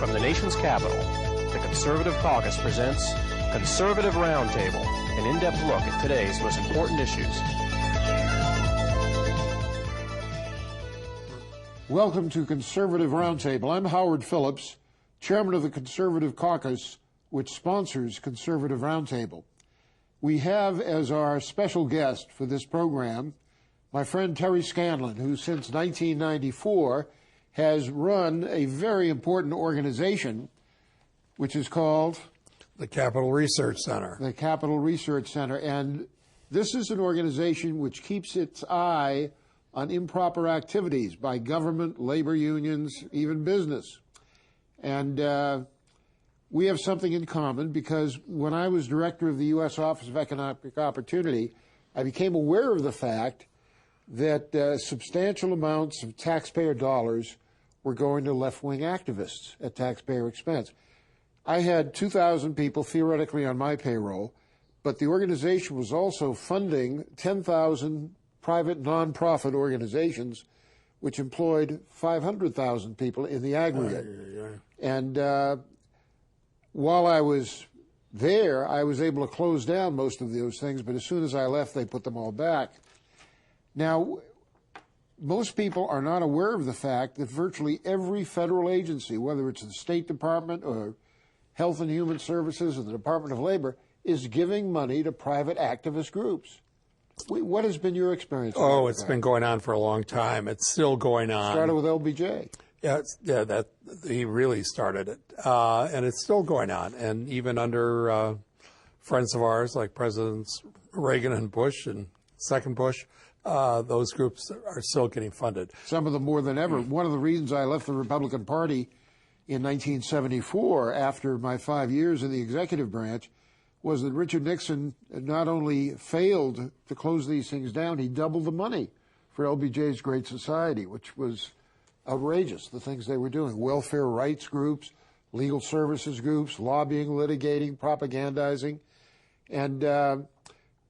From the nation's capital, the Conservative Caucus presents Conservative Roundtable, an in-depth look at today's most important issues. Welcome to Conservative Roundtable. I'm Howard Phillips, chairman of the Conservative Caucus, which sponsors Conservative Roundtable. We have as our special guest for this program my friend Terry Scanlon, who since 1994 has run a very important organization, which is called the Capital Research Center. The Capital Research Center. And this is an organization which keeps its eye on improper activities by government, labor unions, even business. And we have something in common because when I was director of the U.S. Office of Economic Opportunity, I became aware of the fact that substantial amounts of taxpayer dollars were going to left-wing activists at taxpayer expense. I had 2,000 people theoretically on my payroll, but the organization was also funding 10,000 private nonprofit organizations, which employed 500,000 people in the aggregate. And while I was there, I was able to close down most of those things, but as soon as I left, they put them all back. Now, most people are not aware of the fact that virtually every federal agency, whether it's the State Department or Health and Human Services or the Department of Labor, is giving money to private activist groups. What has been your experience? Oh, it's been going on for a long time. It's still going on. Started with LBJ. Yeah, that he really started it, and it's still going on. And even under friends of ours like Presidents Reagan and Bush and second Bush, those groups are still getting funded. Some of them more than ever. One of the reasons I left the Republican Party in 1974, after my 5 years in the executive branch, was that Richard Nixon not only failed to close these things down, he doubled the money for LBJ's Great Society, which was outrageous, the things they were doing. Welfare rights groups, legal services groups, lobbying, litigating, propagandizing. And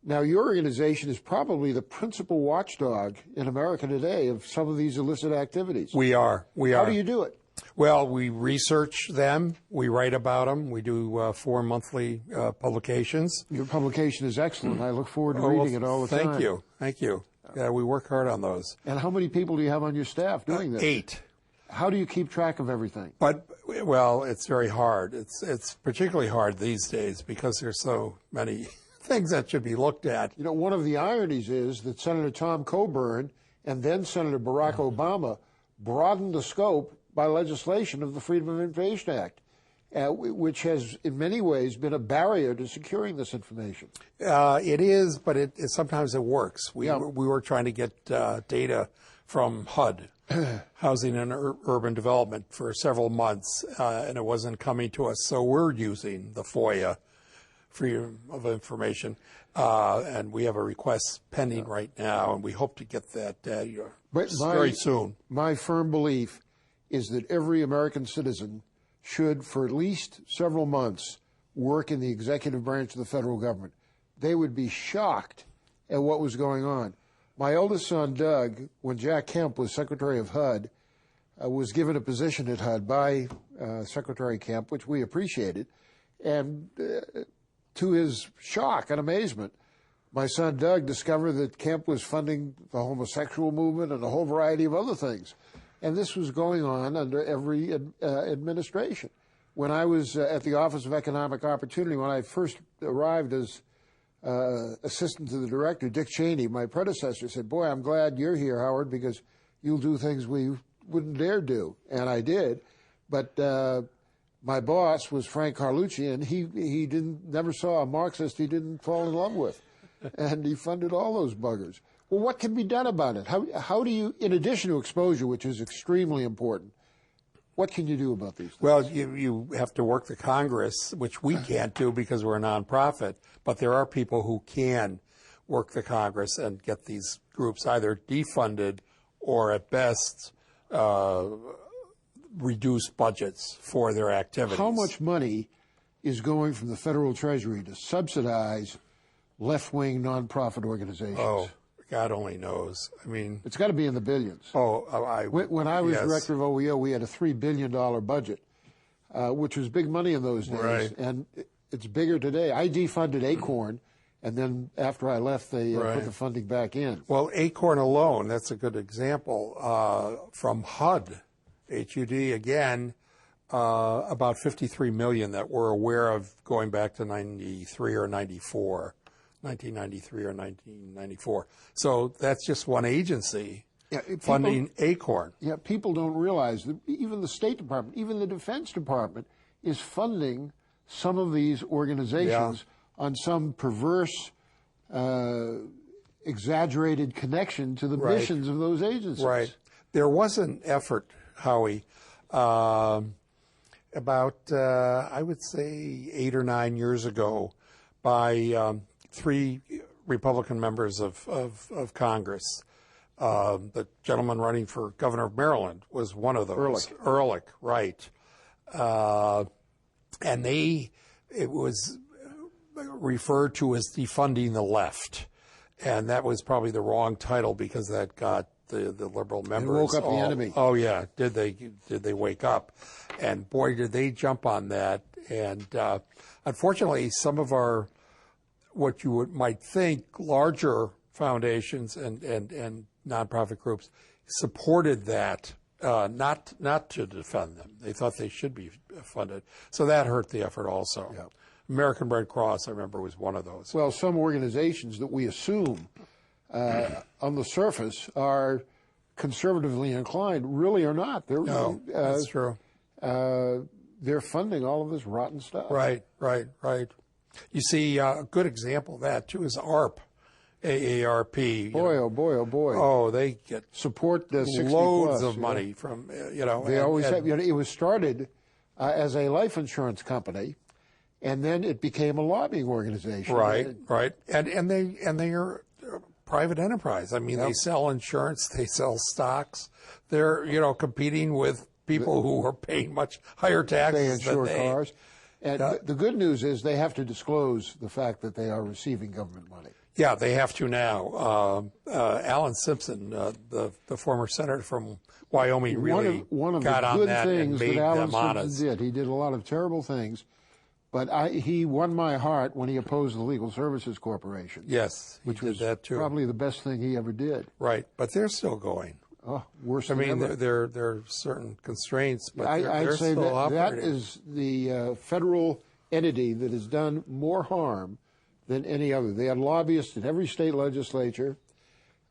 now your organization is probably the principal watchdog in America today of some of these illicit activities. We are. How do you do it? Well, we research them, we write about them, we do 4 monthly publications. Your publication is excellent. I look forward to reading it all the time. Thank you. Yeah, we work hard on those. And how many people do you have on your staff doing this? 8. How do you keep track of everything? Well, it's very hard. It's particularly hard these days because there's so many things that should be looked at. You know, one of the ironies is that Senator Tom Coburn and then Senator Barack Obama broadened the scope by legislation of the Freedom of Information Act, which has in many ways been a barrier to securing this information. It is, but sometimes it works. We were trying to get data from HUD, Housing and Urban Development, for several months, and it wasn't coming to us. So we're using the FOIA, Freedom of Information, and we have a request pending right now, and we hope to get that very soon. My firm belief is that every American citizen should, for at least several months, work in the executive branch of the federal government. They would be shocked at what was going on. My oldest son, Doug, when Jack Kemp was Secretary of HUD, was given a position at HUD by Secretary Kemp, which we appreciated, and to his shock and amazement, my son Doug discovered that Kemp was funding the homosexual movement and a whole variety of other things. And this was going on under every administration. When I was at the Office of Economic Opportunity, when I first arrived as assistant to the director, Dick Cheney, my predecessor, said, "Boy, I'm glad you're here, Howard, because you'll do things we wouldn't dare do." And I did. But my boss was Frank Carlucci, and he never saw a Marxist he didn't fall in love with. And he funded all those buggers. Well, what can be done about it? How do you, in addition to exposure, which is extremely important, what can you do about these things? Well, you have to work the Congress, which we can't do because we're a nonprofit, but there are people who can work the Congress and get these groups either defunded or at best reduce budgets for their activities. How much money is going from the federal treasury to subsidize left-wing nonprofit organizations? Oh, God only knows. I mean, it's got to be in the billions. Oh, when I was director of OEO, we had a $3 billion budget. which was big money in those days. Right. And it's bigger today. I defunded Acorn, and then after I left, they put the funding back in. Well, Acorn alone, that's a good example. From HUD, H-U-D again, about 53 million that we're aware of going back to 93 or 94, 1993 or 1994. So that's just one agency funding Acorn. Yeah, people don't realize that even the State Department, even the Defense Department is funding some of these organizations on some perverse, exaggerated connection to the missions of those agencies. Right. There was an effort, Howie, about, I would say, 8 or 9 years ago by 3 Republican members of Congress. The gentleman running for governor of Maryland was one of those. Ehrlich, right. And it was referred to as defunding the left. And that was probably the wrong title because that got the liberal members. It woke up the enemy. Oh yeah, did they wake up? And boy, did they jump on that. And unfortunately, some of our, what you might think, larger foundations and nonprofit groups supported that, not to defend them. They thought they should be funded. So that hurt the effort also. Yeah. American Red Cross, I remember, was one of those. Well, some organizations that we assume on the surface are conservatively inclined really are not. No, that's true. They're funding all of this rotten stuff. Right. You see, a good example of that, too, is AARP, AARP. Boy, oh boy, oh boy. Oh, they get support the 60 loads plus, of money from, you know. They always have. You know, it was started as a life insurance company, and then it became a lobbying organization. Right. And they are private enterprise. I mean, they sell insurance, they sell stocks. They're, you know, competing with people who are paying much higher taxes they insure than cars. And the good news is they have to disclose the fact that they are receiving government money. Yeah, they have to now. Alan Simpson, the former senator from Wyoming, really one of got the on good that things and made that Alan them honest. Simpson did. He did a lot of terrible things, but he won my heart when he opposed the Legal Services Corporation. Yes, which was that too. Probably the best thing he ever did. Right, but they're still going. Oh, worse than ever. there are certain constraints, but they're I'd say still operating. that is the federal entity that has done more harm than any other. They had lobbyists in every state legislature.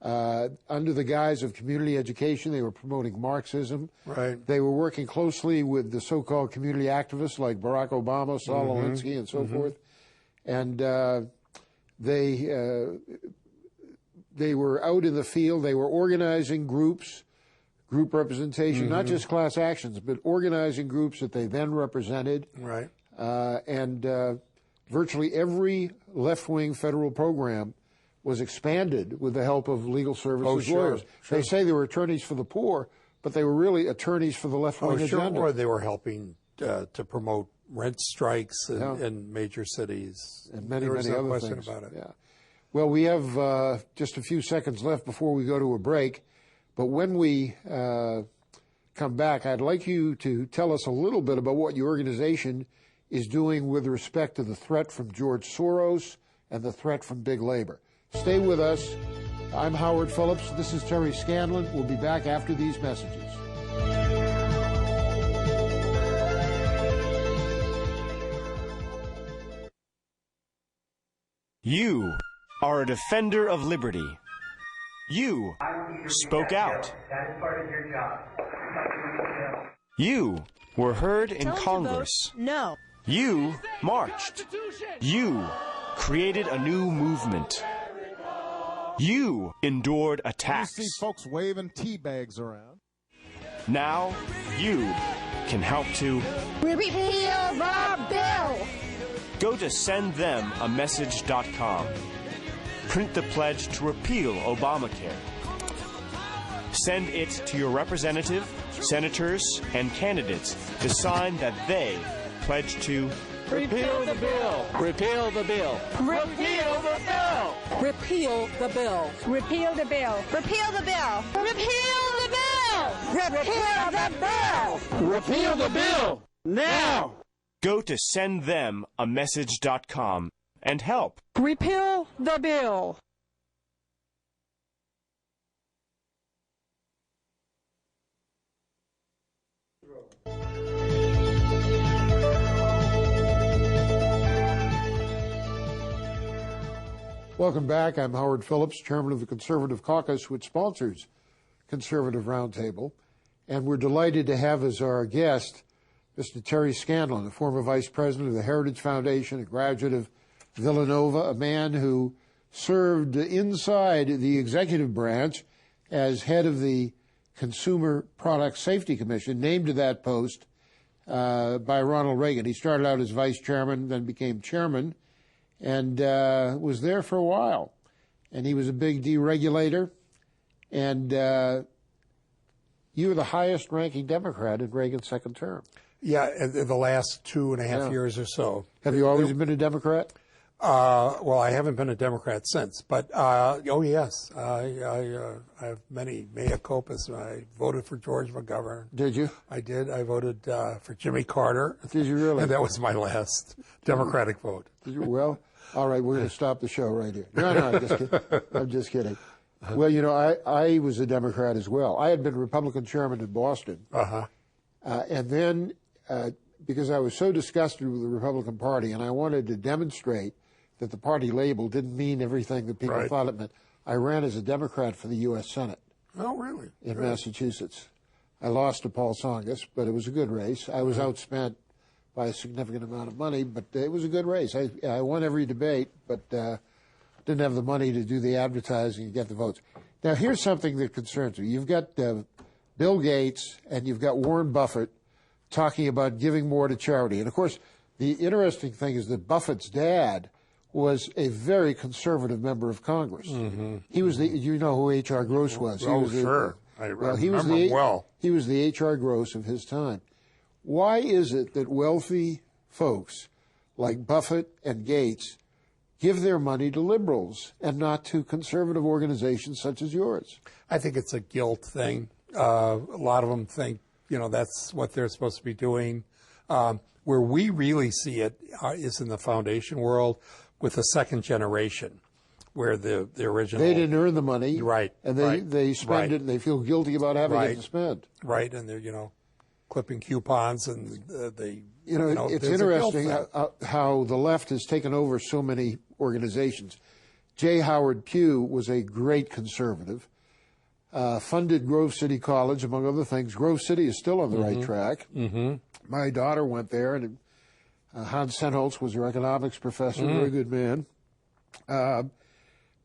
Under the guise of community education, they were promoting Marxism. Right. They were working closely with the so-called community activists like Barack Obama, Saul Alinsky, and so forth. And they were out in the field. They were organizing group representation, not just class actions, but organizing groups that they then represented. Right. And virtually every left-wing federal program was expanded with the help of legal services lawyers. Sure. They say they were attorneys for the poor, but they were really attorneys for the left-wing agenda. Or they were helping to promote rent strikes in major cities. And many other things. About it. Yeah. Well, we have just a few seconds left before we go to a break. But when we come back, I'd like you to tell us a little bit about what your organization is doing with respect to the threat from George Soros and the threat from big labor. Stay with us. I'm Howard Phillips. This is Terry Scanlon. We'll be back after these messages. You are a defender of liberty. You spoke out. That is part of your job. You were heard in Congress. No. You marched. You created a new movement. You endured attacks. You see folks waving tea bags around. Now you can help to repeal the bill. Go to sendthematmessage.com. Print the pledge to repeal Obamacare. Send it to your representative, senators, and candidates to sign that they pledge to repeal the bill. Repeal the bill. Repeal the bill. Repeal the bill. Repeal the bill. Repeal the bill. Repeal the bill. Repeal the bill. Repeal the bill. Now! Go to sendthelamessage.com and help. Repeal the bill. Welcome back. I'm Howard Phillips, chairman of the Conservative Caucus, which sponsors Conservative Roundtable. And we're delighted to have as our guest Mr. Terry Scanlon, a former vice president of the Heritage Foundation, a graduate of Villanova, a man who served inside the executive branch as head of the Consumer Product Safety Commission, named to that post by Ronald Reagan. He started out as vice chairman, then became chairman, and was there for a while. And he was a big deregulator, and you were the highest-ranking Democrat in Reagan's second term. Yeah, in the last 2.5 years or so. Have you always been a Democrat? Well, I haven't been a Democrat since, but oh yes, I have many mea culpas. I voted for George McGovern. Did you? I did. I voted for Jimmy Carter. Did you really? And that was my last Democratic vote. Did you? Well, all right, we're going to stop the show right here. No, I'm just kidding. I'm just kidding. Well, you know, I was a Democrat as well. I had been Republican chairman in Boston. And then, because I was so disgusted with the Republican Party and I wanted to demonstrate that the party label didn't mean everything that people thought it meant, I ran as a Democrat for the U.S. Senate. Oh, really? In Massachusetts. I lost to Paul Tsongas, but it was a good race. I was outspent by a significant amount of money, but it was a good race. I won every debate, but didn't have the money to do the advertising and get the votes. Now, here's something that concerns me. You've got Bill Gates and you've got Warren Buffett talking about giving more to charity. And, of course, the interesting thing is that Buffett's dad was a very conservative member of Congress. He was you know who H.R. Gross was. Oh, sure. I remember him well. He was the H.R. Gross of his time. Why is it that wealthy folks like Buffett and Gates give their money to liberals and not to conservative organizations such as yours? I think it's a guilt thing. A lot of them think, you know, that's what they're supposed to be doing. Where we really see it is in the foundation world with the second generation, where the original... They didn't earn the money. Right. And they spend it and they feel guilty about having it to spend. Right, and they're, you know, clipping coupons and they... You know, it's interesting how the left has taken over so many organizations. J. Howard Pugh was a great conservative, funded Grove City College, among other things. Grove City is still on the right track. My daughter went there, and Hans Senholz was her economics professor, very good man.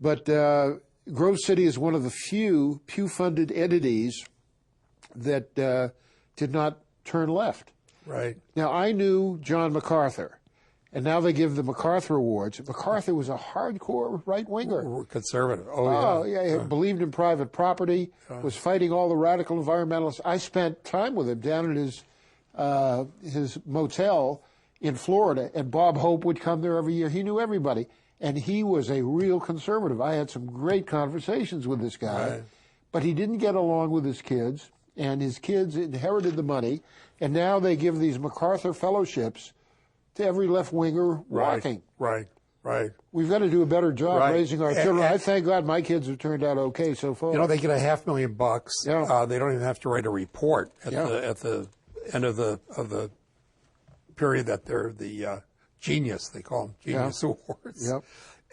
But Grove City is one of the few Pew-funded entities that did not turn left. Right. Now, I knew John MacArthur, and now they give the MacArthur Awards. MacArthur was a hardcore right-winger. Conservative. He believed in private property, was fighting all the radical environmentalists. I spent time with him down at his motel in Florida, and Bob Hope would come there every year. He knew everybody, and he was a real conservative. I had some great conversations with this guy, but he didn't get along with his kids, and his kids inherited the money, and now they give these MacArthur fellowships to every left-winger walking. Right. We've got to do a better job raising our children. I thank God my kids have turned out okay so far. You know, they get $500,000. They don't even have to write a report at the end of the period that they're the genius, they call them, Genius Awards.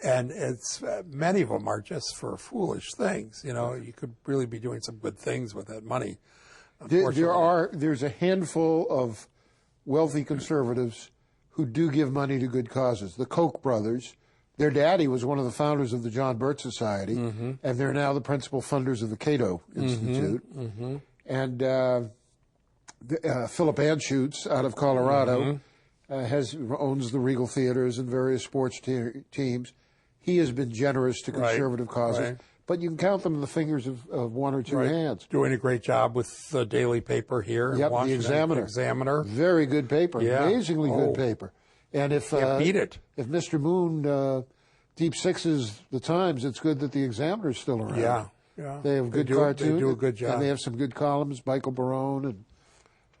And it's many of them are just for foolish things. You know, you could really be doing some good things with that money. There's a handful of wealthy conservatives who do give money to good causes. The Koch brothers, their daddy was one of the founders of the John Birch Society, and they're now the principal funders of the Cato Institute. And Philip Anschutz out of Colorado owns the Regal Theaters and various sports teams. He has been generous to conservative causes. But you can count them in the fingers of one or two hands. Doing a great job with the daily paper here in Washington. The Examiner. Very good paper. Amazingly good paper. And if beat it. If Mr. Moon deep sixes the Times, it's good that the Examiner's still around. Yeah. They have good cartoons. They do a good job. And they have some good columns, Michael Barone and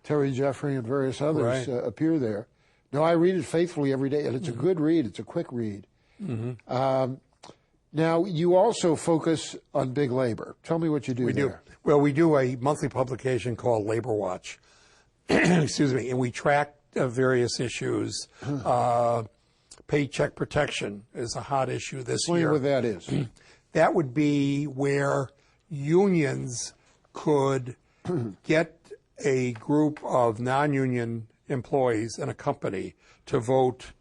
Terry Jeffrey and various others appear there. No, I read it faithfully every day, and it's a good read. It's a quick read. Now, you also focus on big labor. Tell me what you do there. Well, we do a monthly publication called Labor Watch. Excuse me. And we track various issues. Paycheck protection is a hot issue this year. Explain what that is. That would be where unions could get a group of non-union employees in a company to vote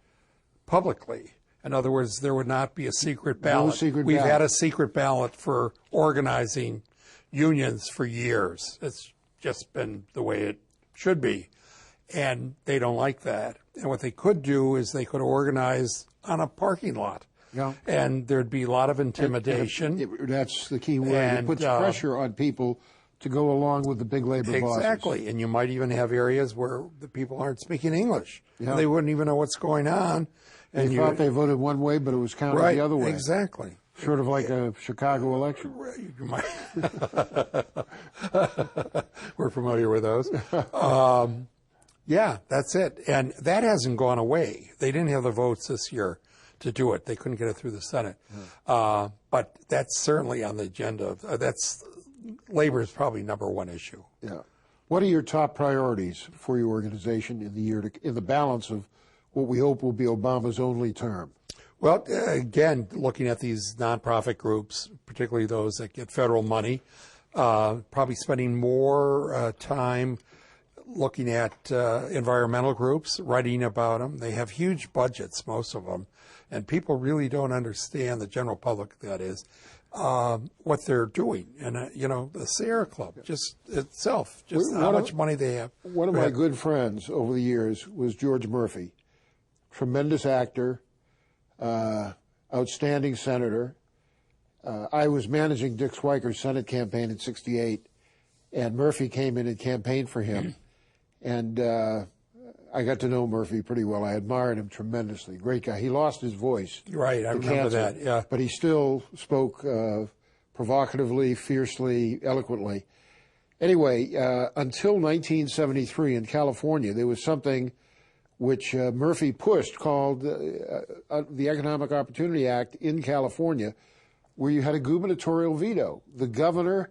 publicly. In other words, there would not be a secret ballot. We've had a secret ballot for organizing unions for years. It's just been the way it should be. And they don't like that. And what they could do is they could organize on a parking lot. Yeah. And there'd be a lot of intimidation. That's the key word. It puts pressure on people to go along with the big labor bosses. Exactly. And you might even have areas where the people aren't speaking English. Yeah. They wouldn't even know what's going on. And they thought they voted one way, but it was counted the other way. Exactly. Sort of like a Chicago election. We're familiar with those. Yeah, that's it. And that hasn't gone away. They didn't have the votes this year to do it. They couldn't get it through the Senate. But that's certainly on the agenda. Labor is probably number one issue. Yeah. What are your top priorities for your organization in the in the balance of what we hope will be Obama's only term? Well, again, looking at these nonprofit groups, particularly those that get federal money, probably spending more time looking at environmental groups, writing about them. They have huge budgets, most of them, and people really don't understand, the general public that is, what they're doing. And, the Sierra Club, just itself, just how much money they have. One of my good friends over the years was George Murphy, tremendous actor, outstanding senator. I was managing Dick Schweiker's Senate campaign in '68, and Murphy came in and campaigned for him. And I got to know Murphy pretty well. I admired him tremendously. Great guy. He lost his voice. Right, I remember that, yeah. But he still spoke provocatively, fiercely, eloquently. Anyway, until 1973 in California, there was something which Murphy pushed called the Economic Opportunity Act in California, where you had a gubernatorial veto. The governor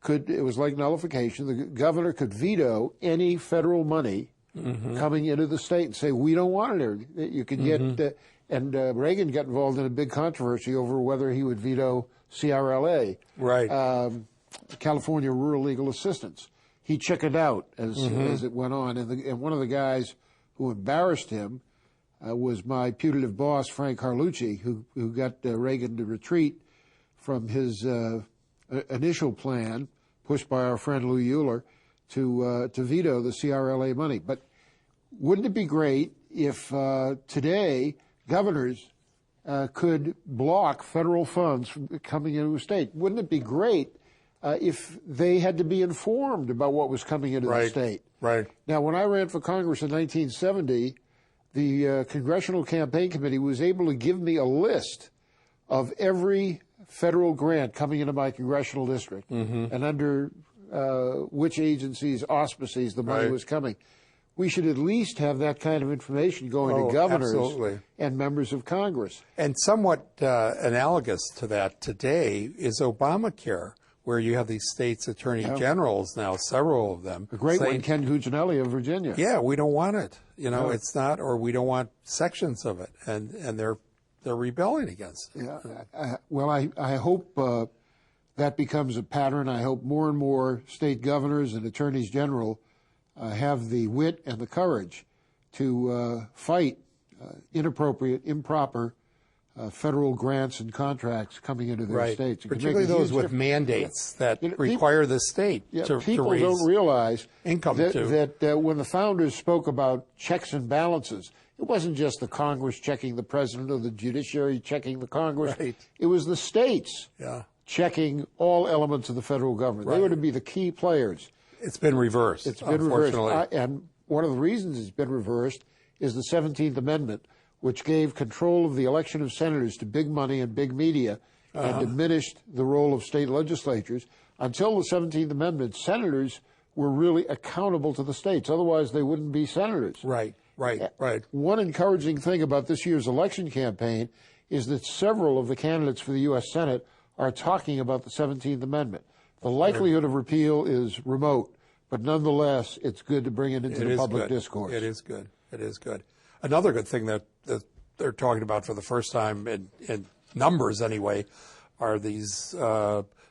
it was like nullification, the governor could veto any federal money coming into the state and say, we don't want it. You could get, and Reagan got involved in a big controversy over whether he would veto CRLA, California Rural Legal Assistance. He chickened out as it went on, and one of the guys who embarrassed him was my putative boss, Frank Carlucci, who got Reagan to retreat from his initial plan, pushed by our friend Lou Euler, to veto the CRLA money. But wouldn't it be great if today governors could block federal funds from coming into a state? Wouldn't it be great if they had to be informed about what was coming into the state? Right. Now, when I ran for Congress in 1970, the Congressional Campaign Committee was able to give me a list of every federal grant coming into my congressional district and under which agencies' auspices the money was coming. We should at least have that kind of information going to governors and members of Congress. And somewhat analogous to that today is Obamacare, where you have these states' attorney generals now, several of them. The great one, Ken Cuccinelli of Virginia. Yeah, we don't want it. It's not, or we don't want sections of it, and they're rebelling against it. Yeah. Well, I hope that becomes a pattern. I hope more and more state governors and attorneys general have the wit and the courage to fight inappropriate, improper federal grants and contracts coming into their states. Particularly those with mandates that require the state to raise people don't realize income that when the founders spoke about checks and balances, it wasn't just the Congress checking the president or the judiciary checking the Congress. It was the states checking all elements of the federal government. They were to be the key players. It's been reversed, It's been reversed. And one of the reasons it's been reversed is the 17th Amendment, which gave control of the election of senators to big money and big media and diminished the role of state legislatures. Until the 17th Amendment, senators were really accountable to the states. Otherwise, they wouldn't be senators. Right. One encouraging thing about this year's election campaign is that several of the candidates for the U.S. Senate are talking about the 17th Amendment. The likelihood of repeal is remote, but nonetheless, it's good to bring it into the public discourse. It is good. It is good. Another good thing that they're talking about for the first time in numbers anyway are these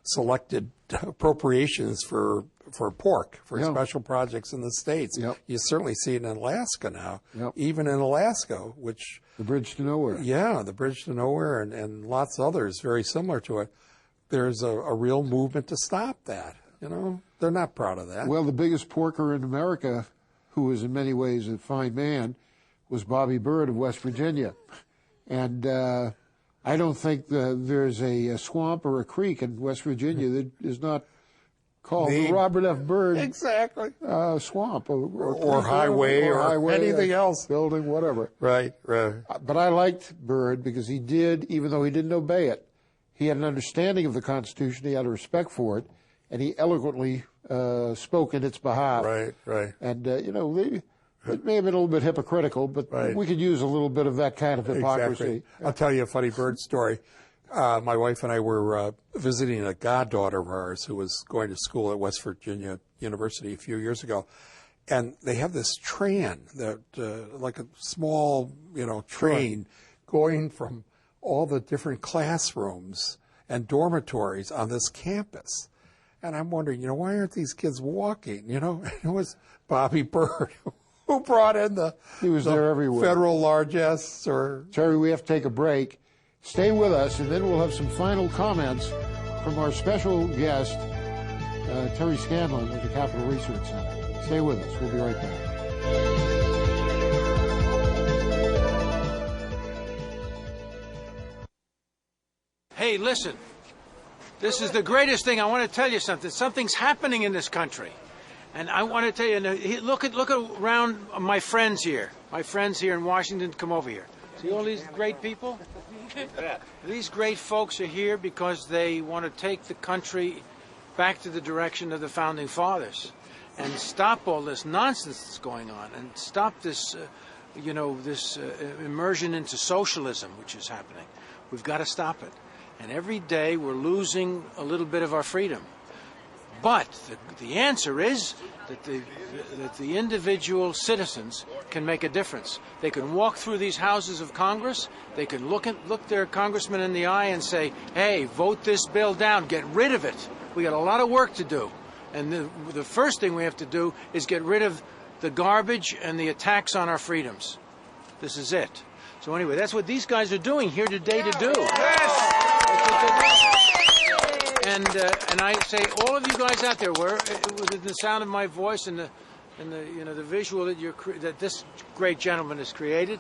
selected appropriations for pork, for special projects in the states. Yep. You certainly see it in Alaska now, Yep. even in Alaska, which... The Bridge to Nowhere. Yeah, the Bridge to Nowhere and lots of others very similar to it. There's a real movement to stop that. You know, they're not proud of that. Well, the biggest porker in America, who was in many ways a fine man, was Bobby Byrd of West Virginia. And I don't think there's a swamp or a creek in West Virginia that is not called the Robert F. Byrd exactly swamp or highway or anything else. Building, whatever. Right. But I liked Byrd because he did, even though he didn't obey it, he had an understanding of the Constitution, he had a respect for it, and he eloquently spoke in its behalf. Right. And, it may have been a little bit hypocritical, but we could use a little bit of that kind of hypocrisy. Exactly. I'll tell you a funny Byrd story. My wife and I were visiting a goddaughter of ours who was going to school at West Virginia University a few years ago. And they have this train, that like a small, train going from all the different classrooms and dormitories on this campus. And I'm wondering, why aren't these kids walking? It was Bobby Byrd who brought in he was there everywhere. Federal largesse. Terry, we have to take a break. Stay with us, and then we'll have some final comments from our special guest, Terry Scanlon of the Capital Research Center. Stay with us. We'll be right back. Hey, listen. This is the greatest thing. I want to tell you something. Something's happening in this country. And I want to tell you, look around my friends here. My friends here in Washington, come over here. See all these great people? These great folks are here because they want to take the country back to the direction of the Founding Fathers and stop all this nonsense that's going on and stop this, immersion into socialism, which is happening. We've got to stop it. And every day we're losing a little bit of our freedom. But the answer is that the individual citizens can make a difference. They can walk through these houses of Congress. They can look their congressman in the eye and say, hey, vote this bill down. Get rid of it. We got a lot of work to do. And the first thing we have to do is get rid of the garbage and the attacks on our freedoms. This is it. So anyway, that's what these guys are doing here today to do. Yes! And I say, all of you guys out there, within the sound of my voice and the visual that this great gentleman has created,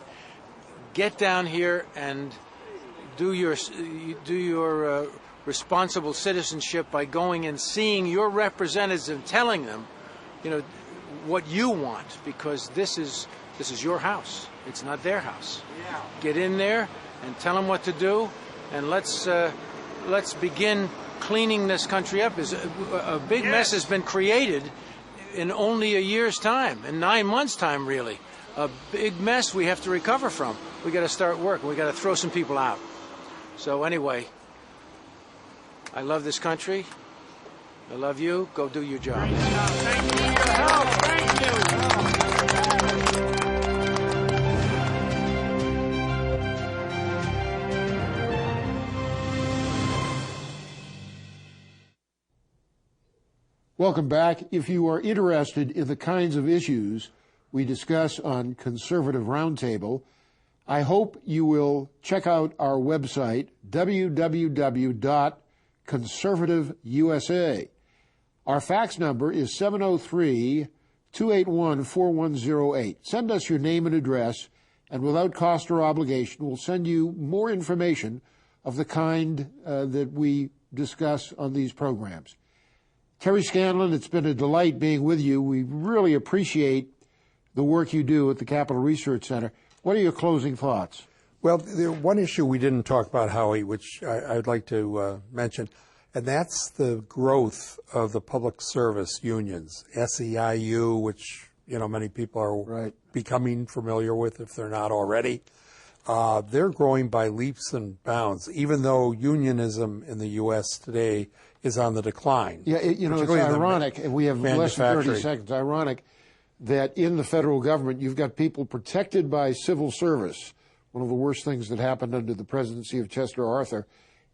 get down here and do your responsible citizenship by going and seeing your representatives and telling them, what you want, because this is your house. It's not their house. Yeah. Get in there and tell them what to do, and let's begin cleaning this country up. A big mess has been created in only a year's time, in 9 months' time, really. A big mess we have to recover from. We got to start work. We got to throw some people out. So anyway, I love this country. I love you. Go do your job. Thank you for your help. Thank you. Welcome back. If you are interested in the kinds of issues we discuss on Conservative Roundtable, I hope you will check out our website, www.conservativeusa. Our fax number is 703-281-4108. Send us your name and address, and without cost or obligation, we'll send you more information of the kind that we discuss on these programs. Terry Scanlon, it's been a delight being with you. We really appreciate the work you do at the Capital Research Center. What are your closing thoughts? Well, one issue we didn't talk about, Howie, which I'd like to mention, And that's the growth of the public service unions, SEIU, which many people are becoming familiar with if they're not already. They're growing by leaps and bounds, even though unionism in the U.S. today is on the decline. Yeah, it's ironic, and we have less than 30 seconds, ironic that in the federal government you've got people protected by civil service, one of the worst things that happened under the presidency of Chester Arthur,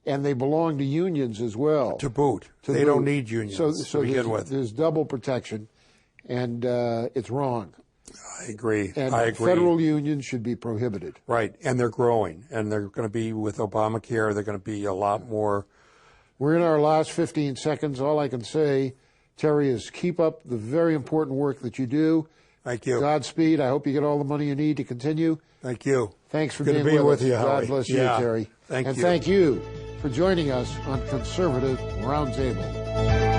and they belong to unions as well. To boot. They don't need unions to begin with. There's double protection, and it's wrong. I agree. And I agree. Federal unions should be prohibited. Right, and they're growing, and they're going to be, with Obamacare, they're going to be a lot more. We're in our last 15 seconds. All I can say, Terry, is keep up the very important work that you do. Thank you. Godspeed. I hope you get all the money you need to continue. Thank you. Thanks for Good being with us. you, God Howie. bless you, Yeah. Terry. Thank and you. thank you for joining us on Conservative Roundtable.